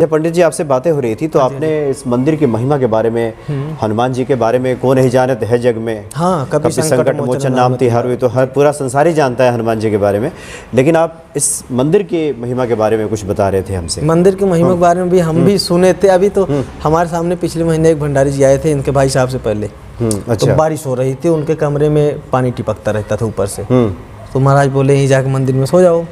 जब पंडित जी आपसे बातें हो रही थी तो आपने इस मंदिर की महिमा के बारे में, हनुमान जी के बारे में, कौन नहीं जानत है जग में, हाँ, कभी संकट मोचन नाम तिहार हुई, तो हर पूरा संसार ही जानता है हनुमान जी के बारे में। लेकिन आप इस मंदिर की महिमा के बारे में कुछ बता रहे थे हमसे। मंदिर की महिमा के बारे में भी हम भी सुने थे। अभी तो हमारे सामने पिछले महीने एक भंडारी जी आए थे इनके भाई साहब से पहले। अच्छा। तो बारिश हो रही थी, उनके कमरे में पानी टिपकता रहता था ऊपर से। तो महाराज बोले यहीं जाके मंदिर में सो जाओ।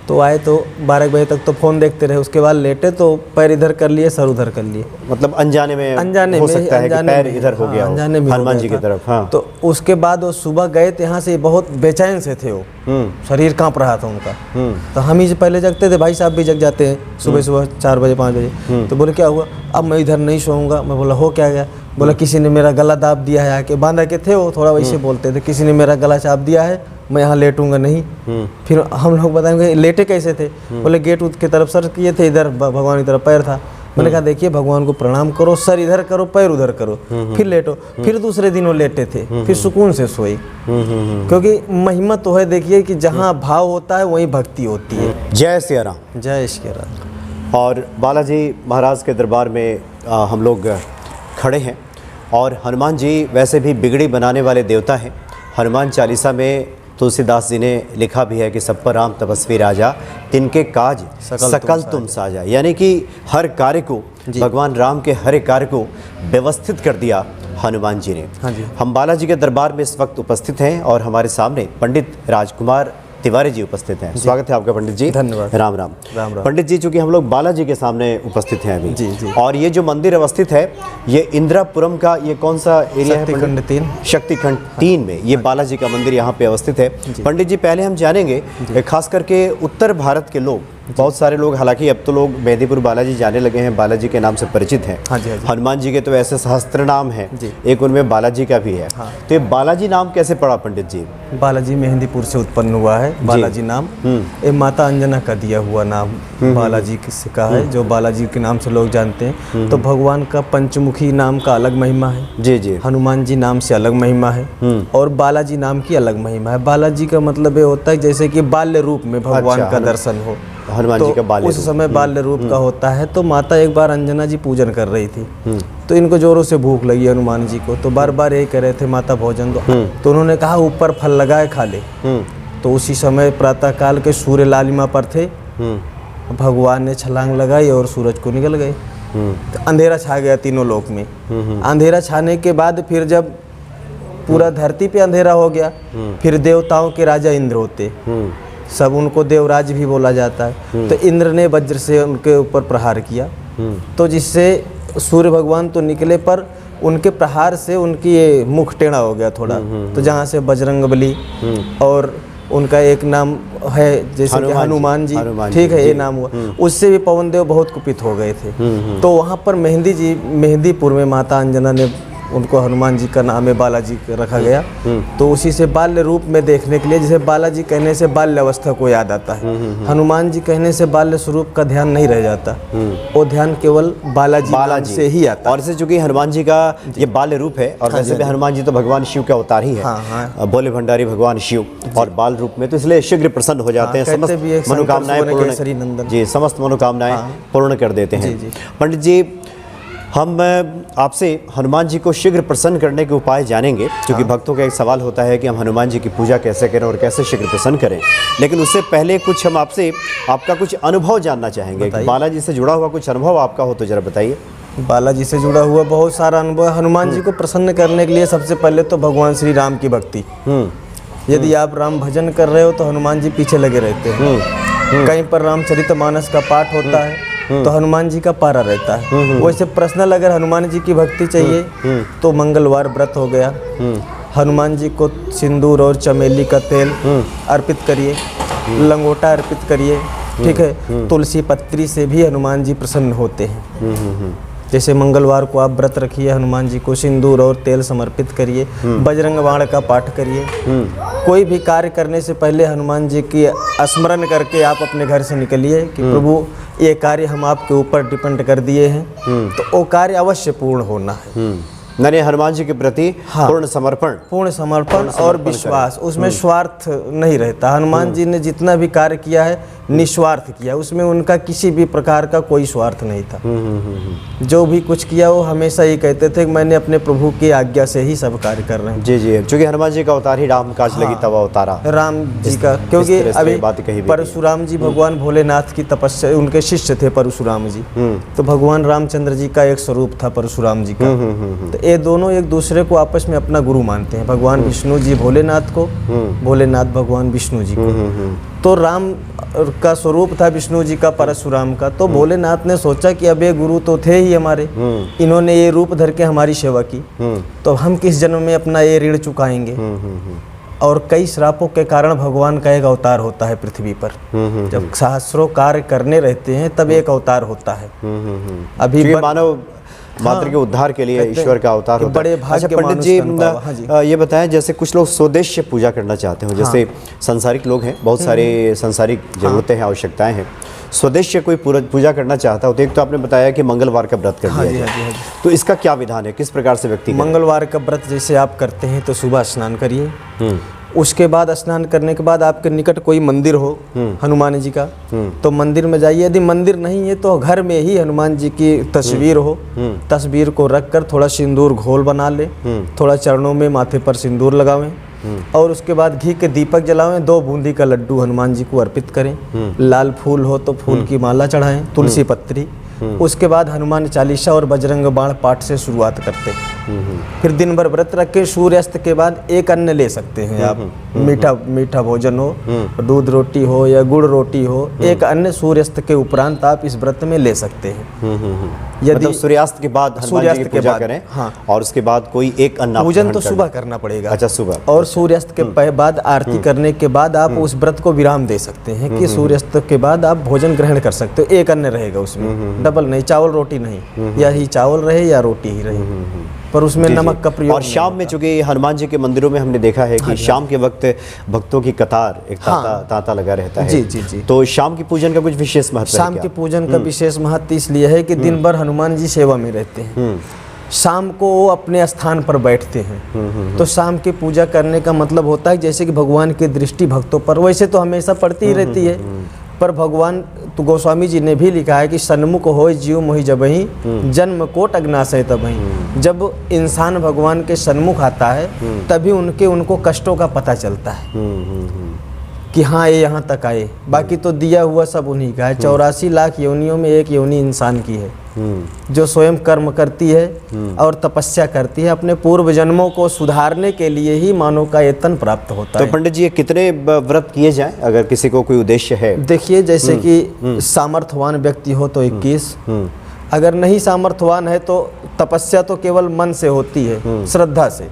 तो आए तो 12 बजे तक तो फोन देखते रहे, उसके बाद लेटे तो पैर इधर कर लिए, सर उधर कर लिए। मतलब अनजाने में हो सकता है कि पैर इधर हो गया हनुमान जी की तरफ। हाँ। तो उसके बाद वो सुबह गए थे यहाँ से, बहुत बेचैन से थे वो, शरीर कांप रहा था उनका। तो हम ही से पहले जगते थे, भाई साहब भी जग जाते हैं सुबह सुबह 4 बजे 5 बजे। तो बोले क्या हुआ? अब मैं इधर नहीं सोऊंगा। मैं बोला हो क्या गया? बोला किसी ने मेरा गला दाब दिया है आके। बांधा के थे वो, थोड़ा वैसे बोलते थे, किसी ने मेरा गला चाप दिया है, मैं यहाँ लेटूंगा नहीं। फिर हम लोग बताएंगे लेटे कैसे थे? बोले गेट की तरफ सर किए थे, इधर भगवान की तरफ पैर था। मैंने कहा देखिए भगवान को प्रणाम करो, सर इधर करो, पैर उधर करो, फिर लेटो। फिर दूसरे दिन वो लेटे थे, फिर सुकून से सोए। क्योंकि महिमा तो है, देखिए कि जहाँ भाव होता है वहीं भक्ति होती है। जय सिया राम। जय श्री राम। और बालाजी महाराज के दरबार में हम लोग खड़े हैं और हनुमान जी वैसे भी बिगड़ी बनाने वाले देवता हैं। हनुमान चालीसा में तुलसीदास जी ने लिखा भी है कि सब पर राम तपस्वी राजा, तिनके काज सकल तुम साजा। यानी कि हर कार्य को, भगवान राम के हर एक कार्य को व्यवस्थित कर दिया हनुमान जी ने। हाँ जी। हम बालाजी के दरबार में इस वक्त उपस्थित हैं और हमारे सामने पंडित राजकुमार तिवारी जी उपस्थित हैं। स्वागत है आपका पंडित जी। धन्यवाद। राम राम। राम राम। पंडित जी, चूंकि हम लोग बालाजी के सामने उपस्थित हैं अभी, जी। और ये जो मंदिर अवस्थित है ये इंदिरापुरम का, ये कौन सा एरिया है? शक्तिखंड 3। शक्तिखंड 3 में ये बालाजी का मंदिर यहाँ पे अवस्थित है। पंडित जी, पहले हम जानेंगे खास करके उत्तर भारत के लोग, बहुत सारे लोग, हालांकि अब तो लोग मेहंदीपुर बालाजी जाने लगे हैं, बालाजी के नाम से परिचित हैं। हाँ जी, हाँ जी। हनुमान जी के तो ऐसे सहस्त्र नाम हैं, एक उनमें बालाजी का भी है। हाँ। तो ये बालाजी नाम कैसे पड़ा पंडित जी? बालाजी मेहंदीपुर से उत्पन्न हुआ है बालाजी नाम। ये माता अंजना का दिया हुआ नाम बालाजी का है, जो बालाजी के नाम से लोग जानते हैं। तो भगवान का पंचमुखी नाम का अलग महिमा है। जी। हनुमान जी नाम से अलग महिमा है और बालाजी नाम की अलग महिमा है। बालाजी का मतलब ये होता है जैसे कि बाल्य रूप में भगवान का दर्शन हो। हनुमान जी का बाल्य उस समय बाल्य रूप का होता है। तो माता एक बार अंजना जी पूजन कर रही थी, तो इनको जोरों से भूख लगी हनुमान जी को। तो बार बार यही कह रहे थे माता भोजन दो। तो उन्होंने कहा ऊपर फल लगाए खा ले। तो उसी समय प्रातः काल के सूर्य लालिमा पर थे, भगवान ने छलांग लगाई और सूरज को निकल गए। तो अंधेरा छा गया तीनों लोक में। अंधेरा छाने के बाद फिर जब पूरा धरती पे अंधेरा हो गया, फिर देवताओं के राजा इंद्र होते, सब उनको देवराज भी बोला जाता है। तो इंद्र ने वज्र से उनके ऊपर प्रहार किया, तो जिससे सूर्य भगवान तो निकले पर उनके प्रहार से उनकी ये मुख टेढ़ा हो गया थोड़ा। तो जहाँ से बजरंगबली और उनका एक नाम है जैसे कि हनुमान जी, ठीक है, ये नाम हुआ। उससे भी पवन देव बहुत कुपित हो गए थे। तो वहाँ पर मेहंदीपुर में माता अंजना ने उनको, हनुमान जी का नाम है बालाजी रखा गया। तो उसी से बाल्य रूप में देखने के लिए, जैसे बालाजी कहने से बाल्य अवस्था को याद आता है, हनुमान जी कहने से बाल्य स्वरूप का ध्यान नहीं रह जाता, वो ध्यान केवल बालाजी से ही आता है। और इसे चूंकि हनुमान जी का ये बाल्य रूप है, और वैसे भी हनुमान जी तो भगवान शिव का अवतार ही है, भोले भंडारी भगवान शिव, और बाल रूप में, तो इसलिए शीघ्र प्रसन्न हो जाते हैं, समस्त मनोकामनाएं पूर्ण, जी, समस्त मनोकामनाएं पूर्ण कर देते हैं। पंडित जी, हम आपसे हनुमान जी को शीघ्र प्रसन्न करने के उपाय जानेंगे, क्योंकि भक्तों का एक सवाल होता है कि हम हनुमान जी की पूजा कैसे करें और कैसे शीघ्र प्रसन्न करें। लेकिन उससे पहले कुछ हम आपसे आपका कुछ अनुभव जानना चाहेंगे। बालाजी से जुड़ा हुआ कुछ अनुभव आपका हो तो जरा बताइए। बालाजी से जुड़ा हुआ बहुत सारा अनुभव। हनुमान जी को प्रसन्न करने के लिए सबसे पहले तो भगवान श्री राम की भक्ति। यदि आप राम भजन कर रहे हो तो हनुमान जी पीछे लगे रहते हैं। कहीं पर रामचरितमानस का पाठ होता है तो हनुमान जी का पारा रहता है। वैसे पर्सनल अगर हनुमान जी की भक्ति चाहिए तो मंगलवार व्रत हो गया, हनुमान जी को सिंदूर और चमेली का तेल अर्पित करिए, लंगोटा अर्पित करिए, ठीक है। तुलसी पत्री से भी हनुमान जी प्रसन्न होते हैं। जैसे मंगलवार को आप व्रत रखिए, हनुमान जी को सिंदूर और तेल समर्पित करिए, बजरंग बाण का पाठ करिए। कोई भी कार्य करने से पहले हनुमान जी की स्मरण करके आप अपने घर से निकलिए कि प्रभु ये कार्य हम आपके ऊपर डिपेंड कर दिए हैं, तो वो कार्य अवश्य पूर्ण होना है। मैंने हनुमान जी के प्रति पूर्ण समर्पण और विश्वास, उसमें स्वार्थ नहीं रहता। हनुमान जी ने जितना भी कार्य किया है निस्वार्थ किया, उसमें उनका किसी भी प्रकार का कोई स्वार्थ नहीं था। जो भी कुछ किया वो हमेशा ये कहते थे कि मैंने अपने प्रभु की आज्ञा से ही सब कार्य कर रहे हैं। जी जी, क्योंकि हनुमान जी का अवतार ही राम काज लगी तब अवतारा, राम जी का, क्योंकि अभी परशुराम जी भगवान भोलेनाथ की तपस्या, उनके शिष्य थे परशुराम जी, तो भगवान रामचंद्र जी का एक स्वरूप था परशुराम जी का। तो ये दोनों एक दूसरे को आपस में अपना गुरु मानते हैं, भगवान विष्णु जी भोलेनाथ को, भोलेनाथ भगवान विष्णु जी को। तो राम का स्वरूप था विष्णु जी का परशुराम का, तो भोलेनाथ ने सोचा कि अब ये गुरु तो थे ही हमारे, इन्होंने ये रूप धर के हमारी सेवा की, तो हम किस जन्म में अपना ये ऋण चुकाएंगे। और कई श्रापों के कारण भगवान का एक अवतार होता है पृथ्वी पर। जब सहस्रों कार्य करने रहते हैं तब एक अवतार होता है। अभी मानव मात्र के उद्धार के लिए ईश्वर का अवतार होता है। बड़े भाग्य के पंडित जी, ये बताएं, जैसे कुछ लोग स्वदेश्य पूजा करना चाहते हो, जैसे संसारिक लोग हैं, बहुत सारे संसारिक जरूरतें हैं, आवश्यकताएं हैं, स्वदेश्य कोई पूजा करना चाहता हो तो एक तो आपने बताया कि मंगलवार का व्रत कर दिया जाए, तो इसका क्या विधान है, किस प्रकार से व्यक्ति मंगलवार का व्रत जैसे आप करते हैं तो सुबह स्नान करिए, उसके बाद स्नान करने के बाद आपके निकट कोई मंदिर हो हनुमान जी का, तो मंदिर में जाइए। यदि मंदिर नहीं है तो घर में ही हनुमान जी की तस्वीर हो, तस्वीर को रखकर थोड़ा सिंदूर घोल बना ले, थोड़ा चरणों में माथे पर सिंदूर लगावें और उसके बाद घी के दीपक जलावें, 2 बूंदी का लड्डू हनुमान जी को अर्पित करें, लाल फूल हो तो फूल की माला चढ़ाएं, तुलसी पत्री, उसके बाद हनुमान चालीसा और बजरंग बाण पाठ से शुरुआत करते हैं। फिर दिन भर व्रत रख के सूर्यास्त के बाद एक अन्न ले सकते हैं आप, मीठा भोजन हो, दूध रोटी हो या गुड़ रोटी हो, एक अन्न सूर्यास्त के उपरांत आप इस व्रत में ले सकते हैं। यदि मतलब सूर्यास्त के बाद हनुमान जी की पूजा करें, हाँ, और उसके बाद कोई एक अन्न पूजन तो सुबह करना पड़ेगा। अच्छा, सुबह, और सूर्यास्त के बाद आरती करने के बाद आप उस व्रत को विराम दे सकते हैं कि सूर्यास्त के बाद आप भोजन ग्रहण कर सकते हो, एक अन्न रहेगा उसमें, डबल नहीं, चावल रोटी नहीं, या ही चावल रहे या रोटी ही रहे, पर उसमें नमक का प्रयोग। और शाम में चूंकि हनुमान जी के मंदिरों में हमने देखा है कि शाम के वक्त भक्तों की कतार, एक तांता लगा रहता है। जी जी जी। तो शाम की पूजन का कुछ विशेष महत्व है? शाम के पूजन का विशेष महत्व इसलिए है कि दिन भर हनुमान जी सेवा में रहते हैं, शाम को वो अपने स्थान पर बैठते हैं, तो शाम की पूजा करने का मतलब होता है जैसे कि भगवान की दृष्टि भक्तों पर वैसे तो हमेशा पड़ती ही रहती है, पर भगवान तो गोस्वामी जी ने भी लिखा है कि सन्मुख होय जीव मोहि जबहि, जन्म कोट अग्नाशय तबहि। जब इंसान भगवान के सन्मुख आता है तभी उनको कष्टों का पता चलता है कि हाँ ये यहाँ तक आए, बाकी तो दिया हुआ सब उन्हीं का है। 84 लाख योनियों में एक योनि इंसान की है जो स्वयं कर्म करती है और तपस्या करती है, अपने पूर्व जन्मों को सुधारने के लिए ही मानव का यत्न प्राप्त होता है। तो पंडित जी, ये कितने व्रत किए जाएं अगर किसी को कोई उद्देश्य है? देखिए, जैसे कि सामर्थ्यवान व्यक्ति हो तो 21, अगर नहीं सामर्थ्यवान है तो तपस्या तो केवल मन से होती है, श्रद्धा से,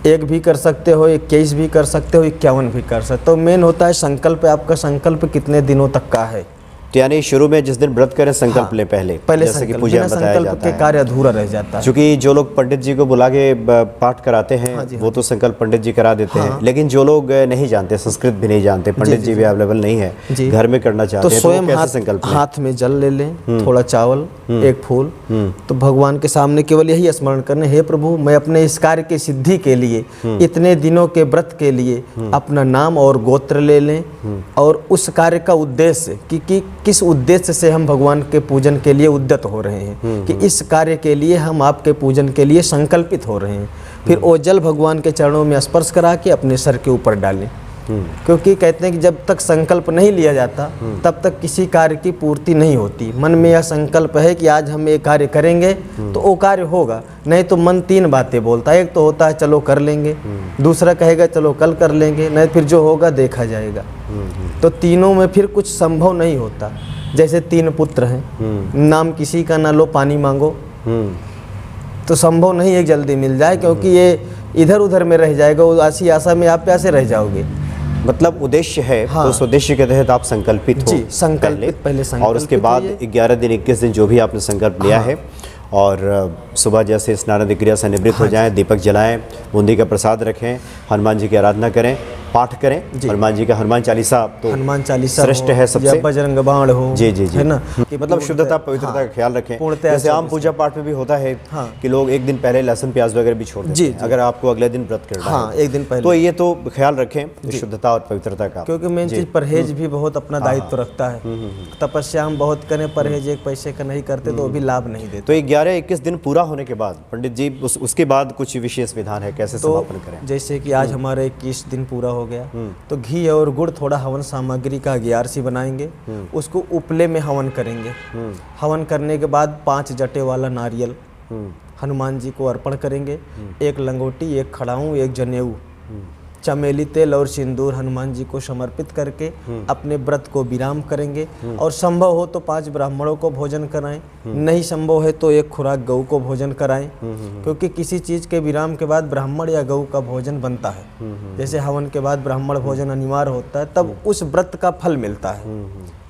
1 भी कर सकते हो, 21 भी कर सकते हो, 51 भी कर सकते हो। मेन होता है संकल्प, आपका संकल्प कितने दिनों तक का है। तो यानी शुरू में जिस दिन व्रत करें संकल्प लें पहले जैसे कि पूजा बताया जाता है, कार्य अधूरा रह जाता है। क्योंकि जो लोग पंडित जी को बुला के पाठ कराते हैं वो तो संकल्प पंडित जी करा देते हैं, लेकिन जो लोग नहीं जानते, संस्कृत भी नहीं जानते, पंडित जी भी अवेलेबल नहीं है, घर में करना चाहते हैं, तो स्वयं संकल्प हाथ में जल ले लें, थोड़ा चावल, 1 फूल, तो भगवान के सामने केवल यही स्मरण करने, हे प्रभु मैं अपने इस कार्य की सिद्धि के लिए, इतने दिनों के व्रत के लिए अपना नाम और गोत्र ले लें और उस कार्य का उद्देश्य कि किस उद्देश्य से हम भगवान के पूजन के लिए उद्यत हो रहे हैं, कि इस कार्य के लिए हम आपके पूजन के लिए संकल्पित हो रहे हैं। फिर वो जल भगवान के चरणों में स्पर्श करा के अपने सर के ऊपर डालें, क्योंकि कहते हैं कि जब तक संकल्प नहीं लिया जाता तब तक किसी कार्य की पूर्ति नहीं होती। मन में यह संकल्प है कि आज हम ये कार्य करेंगे तो वो कार्य होगा, नहीं तो मन 3 बातें बोलता है। एक तो होता है चलो कर लेंगे, दूसरा कहेगा चलो कल कर लेंगे, नहीं फिर जो होगा देखा जाएगा। तो तीनों में फिर कुछ संभव नहीं होता। जैसे 3 पुत्र हैं, नाम किसी का ना लो पानी मांगो, तो संभव नहीं है जल्दी मिल जाए, क्योंकि ये इधर उधर में रह जाएगा, उदासी आशा में आप प्यासे रह जाओगे। मतलब उद्देश्य है, तो उस उद्देश्य के तहत आप संकल्पित हो, पहले संकल्पित, और उसके बाद 11 दिन 21 दिन जो भी आपने संकल्प लिया है, और सुबह जैसे स्नान क्रिया से निवृत्त हो जाएं, दीपक जलाएं, बूंदी का प्रसाद रखें, हनुमान जी की आराधना करें, पाठ करें। हनुमान जी का हनुमान चालीसा तो हनुमान चालीसा श्रेष्ठ है सबसे, बजरंग बाण हो, जी जी जी, है ना, कि मतलब शुद्धता पवित्रता का ख्याल रखें। जैसे आम पूजा पाठ में भी होता है कि लोग एक दिन पहले लहसुन प्याज वगैरह भी छोड़ देते हैं अगर आपको अगले दिन व्रत करना है, एक दिन पहले, तो ये तो ख्याल रखें शुद्धता और पवित्रता का, क्योंकि मेन चीज परहेज भी बहुत अपना दायित्व रखता है। तपस्या हम बहुत करें, परहेज एक पैसे का नहीं करते तो भी लाभ नहीं देते। तो 11-21 दिन पूरा होने के बाद पंडित जी उसके बाद कुछ विशेष विधान है, कैसे समापन करें? जैसे कि आज हमारे 21 दिन पूरा हो गया तो घी और गुड़ थोड़ा हवन सामग्री का 11सी बनाएंगे, उसको उपले में हवन करेंगे। हवन करने के बाद 5 जटे वाला नारियल हनुमान जी को अर्पण करेंगे, 1 लंगोटी, 1 खड़ाऊं, 1 जनेऊ, चमेली तेल और सिंदूर हनुमान जी को समर्पित करके अपने व्रत को विराम करेंगे। और संभव हो तो 5 ब्राह्मणों को भोजन कराएं, नहीं संभव है तो 1 खुराक गऊ को भोजन कराएं, क्योंकि किसी चीज़ के विराम के बाद ब्राह्मण या गऊ का भोजन बनता है। जैसे हवन के बाद ब्राह्मण भोजन अनिवार्य होता है, तब उस व्रत का फल मिलता है।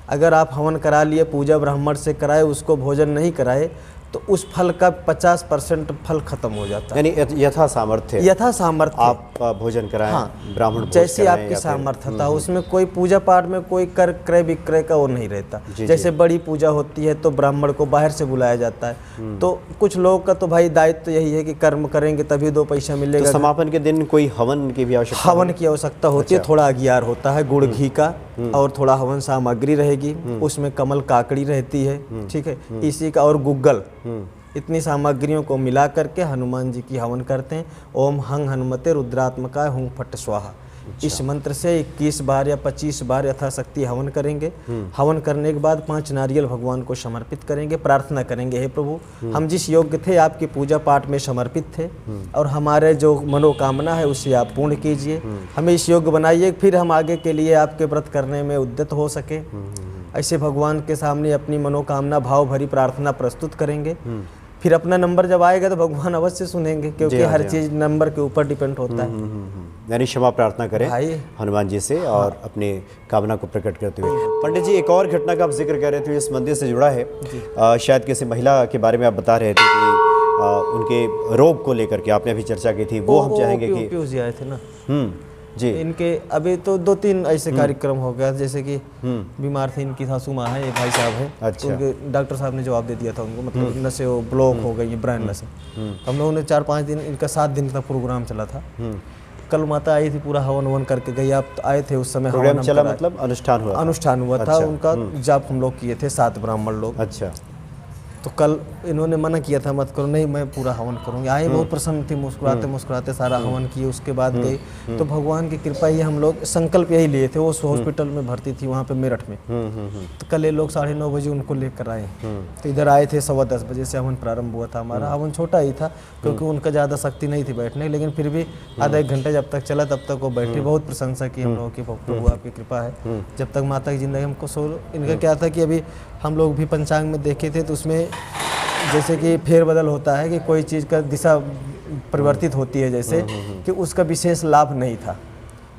अगर आप हवन करा लिए, पूजा ब्राह्मण से कराए, उसको भोजन नहीं कराए, तो उस फल का 50% फल खत्म हो जाता है। यानी यथा सामर्थ्य आप भोजन कराएं, ब्राह्मण जैसे आपकी सामर्थ्यता, उसमें कोई पूजा पाठ में कोई कर क्रय विक्रय का वो नहीं रहता। जैसे बड़ी पूजा होती है तो ब्राह्मण को बाहर से बुलाया जाता है, तो कुछ लोगों का तो भाई दायित्व यही है कि कर्म करेंगे तभी 2 पैसा मिलेगा। तो समापन के दिन कोई हवन की भी आवश्यकता? हवन की आवश्यकता होती है, थोड़ा अगियार होता है गुड़ घी का, और थोड़ा हवन सामग्री रहेगी, उसमें कमल काकड़ी रहती है, ठीक है, इसी का और गुग्गल, इतनी सामग्रियों को मिला करके हनुमान जी की हवन करते हैं। ओम हंग हनुमते रुद्रात्मकाय हुं फट स्वाहा, इस मंत्र से 21 बार या 25 बार यथाशक्ति हवन करेंगे। हवन करने के बाद 5 नारियल भगवान को समर्पित करेंगे, प्रार्थना करेंगे, हे प्रभु, हम जिस योग्य थे आपकी पूजा पाठ में समर्पित थे और हमारे जो मनोकामना है उसे आप पूर्ण कीजिए, हमें इस योग्य बनाइए, फिर हम आगे के लिए आपके व्रत करने में उद्यत हो सके। ऐसे भगवान के सामने अपनी मनोकामना भाव भरी प्रार्थना प्रस्तुत करेंगे। फिर अपना नंबर जब आएगा तो भगवान अवश्य सुनेंगे, क्योंकि हर चीज नंबर के ऊपर डिपेंड होता है। यानी क्षमा प्रार्थना करें हनुमान जी से और अपने कामना को प्रकट करते हुए। पंडित जी, एक और घटना का आप जिक्र कर रहे थे, इस मंदिर से जुड़ा है, शायद किसी महिला के बारे में आप बता रहे थे कि उनके रोग को लेकर के आपने अभी चर्चा की थी, वो हम चाहेंगे कि पीयूष जी आए थे ना जी, इनके अभी तो 2-3 ऐसे कार्यक्रम हो गया, जैसे कि बीमार थे, इनकी सासू माँ है, एक भाई साहब है, अच्छा। उनके डॉक्टर साहब ने जवाब दे दिया था उनको, मतलब नसें वो ब्लॉक हो गई, ब्रेन नसें। हम लोगों ने 4-5 दिन, इनका 7 दिन का प्रोग्राम चला था। कल माता आई थी, पूरा हवन वन करके गई, आप आए थे उस समय, प्रोग्राम चला मतलब अनुष्ठान हुआ था उनका, जाप हम लोग किए थे 7 ब्राह्मण लोग। अच्छा। तो कल इन्होंने मना किया था, मत करो, नहीं मैं पूरा हवन करूंगी। आए बहुत प्रसन्न थी, मुस्कुराते मुस्कुराते सारा हवन किए, उसके बाद गई। तो भगवान की कृपा ही, हम लोग संकल्प यही लिए थे, वो हॉस्पिटल में भर्ती थी वहाँ पे मेरठ में। तो कल ये लोग 9:30 बजे उनको लेकर आए, तो इधर आए थे 10:15 बजे से हवन प्रारंभ हुआ था हमारा। हवन छोटा ही था क्योंकि उनका ज़्यादा शक्ति नहीं थी बैठने, लेकिन फिर भी आधा 1 घंटा जब तक चला तब तक वो बैठे। बहुत प्रशंसा की हम लोगों की, प्रभु आपकी कृपा है, जब तक माता की जिंदगी हमको इनका क्या था कि अभी हम लोग भी पंचांग में देखे थे, तो उसमें जैसे कि फेरबदल होता है कि कोई चीज़ का दिशा परिवर्तित होती है, जैसे कि उसका विशेष लाभ नहीं था।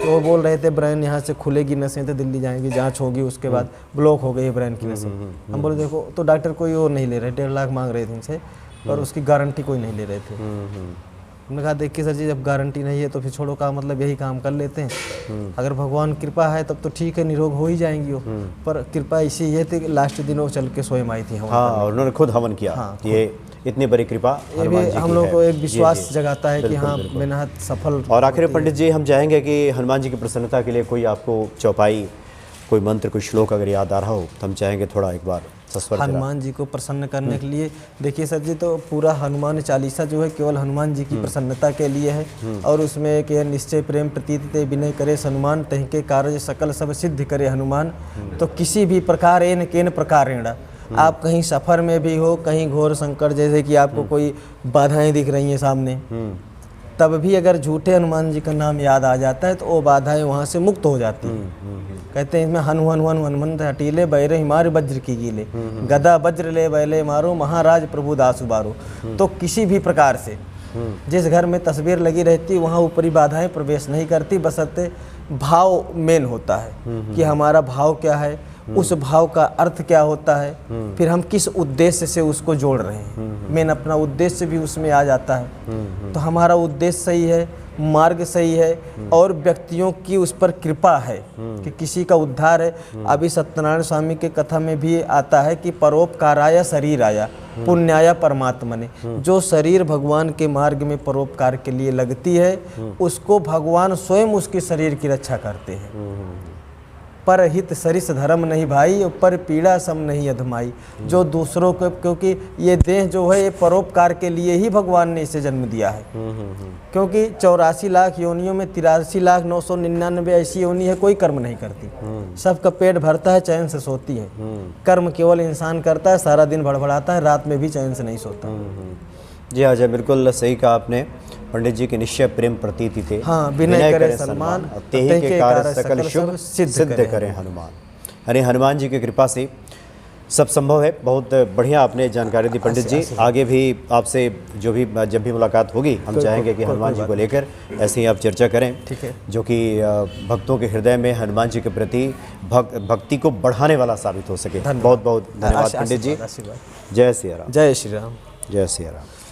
तो वो बोल रहे थे ब्रेन यहाँ से खुलेगी नसें तो दिल्ली जाएंगी, जांच होगी, उसके बाद ब्लॉक हो गई है ब्रेन की नसें। हम बोले देखो, तो डॉक्टर कोई वो नहीं ले रहे, 1.5 लाख मांग रहे थे इनसे, और उसकी गारंटी कोई नहीं ले रहे थे। हमने कहा देखिए सर जी, जब गारंटी नहीं है तो फिर छोड़ो, का मतलब यही काम कर लेते हैं। अगर भगवान कृपा है तब तो ठीक है, निरोग हो ही जाएंगी वो, पर कृपा इसी ये थी कि लास्ट दिन वो चल के स्वयं आई थी। और उन्होंने खुद हवन किया। ये इतनी बड़ी कृपा ये भी हम लोग को एक विश्वास जगाता है कि हाँ मेहनत सफल। और आखिर पंडित जी, हम चाहेंगे कि हनुमान जी की प्रसन्नता के लिए कोई आपको चौपाई, कोई मंत्र, कोई श्लोक अगर याद आ रहा हो तो हम चाहेंगे थोड़ा एक बार हनुमान जी को प्रसन्न करने के लिए। देखिए सर जी, तो पूरा हनुमान चालीसा जो है केवल हनुमान जी की प्रसन्नता के लिए है, और उसमें एक निश्चय प्रेम प्रतीत विनय करे हनुमान, तहके कार्य सकल सब सिद्ध करे हनुमान। तो किसी भी प्रकार एन केन प्रकारेण, आप कहीं सफर में भी हो, कहीं घोर संकट, जैसे कि आपको कोई बाधाएं दिख रही हैं सामने, तब भी अगर झूठे हनुमान जी का नाम याद आ जाता है तो वो बाधाएं वहाँ से मुक्त हो जाती हैं। कहते हैं इसमें हनु हनु हनु हनुमंत हटीले बैरे हिमार वज्र की गीले, गदा वज्र ले बैले मारो महाराज प्रभु दासु बारो। तो किसी भी प्रकार से जिस घर में तस्वीर लगी रहती वहाँ ऊपरी बाधाएं प्रवेश नहीं करती, बशर्ते भाव मेन होता है कि हमारा भाव क्या है, उस भाव का अर्थ क्या होता है, फिर हम किस उद्देश्य से उसको जोड़ रहे हैं। मेन अपना उद्देश्य भी उसमें आ जाता है। तो हमारा उद्देश्य सही है मार्ग सही है और व्यक्तियों की उस पर कृपा है कि किसी का उद्धार है। अभी सत्यनारायण स्वामी के कथा में भी आता है कि परोपकाराय शरीर आया पुण्याय परमात्मने। जो शरीर भगवान के मार्ग में परोपकार के लिए लगती है उसको भगवान स्वयं उसके शरीर की रक्षा करते हैं। पर हित सरिस धर्म नहीं भाई, पर पीड़ा सम नहीं अधमाई। जो दूसरों को, क्योंकि ये देह जो है ये परोपकार के लिए ही भगवान ने इसे जन्म दिया है। क्योंकि 84 लाख योनियों में 83,999 ऐसी योनि है कोई कर्म नहीं करती, सबका पेट भरता है, चैन से सोती है। कर्म केवल इंसान करता है, सारा दिन भड़बड़ाता है, रात में भी चैन से नहीं सोता। जी हाँ जी, बिल्कुल सही कहा आपने। पंडित जी के निश्चय प्रेम प्रतीति थे। हाँ, विनय करे सलमान, तेहि के कार्य सकल शुभ सिद्ध करें हनुमान। यानी हनुमान जी की कृपा से सब संभव है। बहुत बढ़िया आपने जानकारी दी पंडित जी। आगे भी आपसे जब भी मुलाकात होगी हम चाहेंगे कि हनुमान जी को लेकर ऐसे ही आप चर्चा करें, ठीक है, जो कि भक्तों के हृदय में हनुमान जी के प्रति भक्ति को बढ़ाने वाला साबित हो सके। बहुत बहुत धन्यवाद पंडित जी। जय सिया राम। जय श्री राम। जय सिया राम।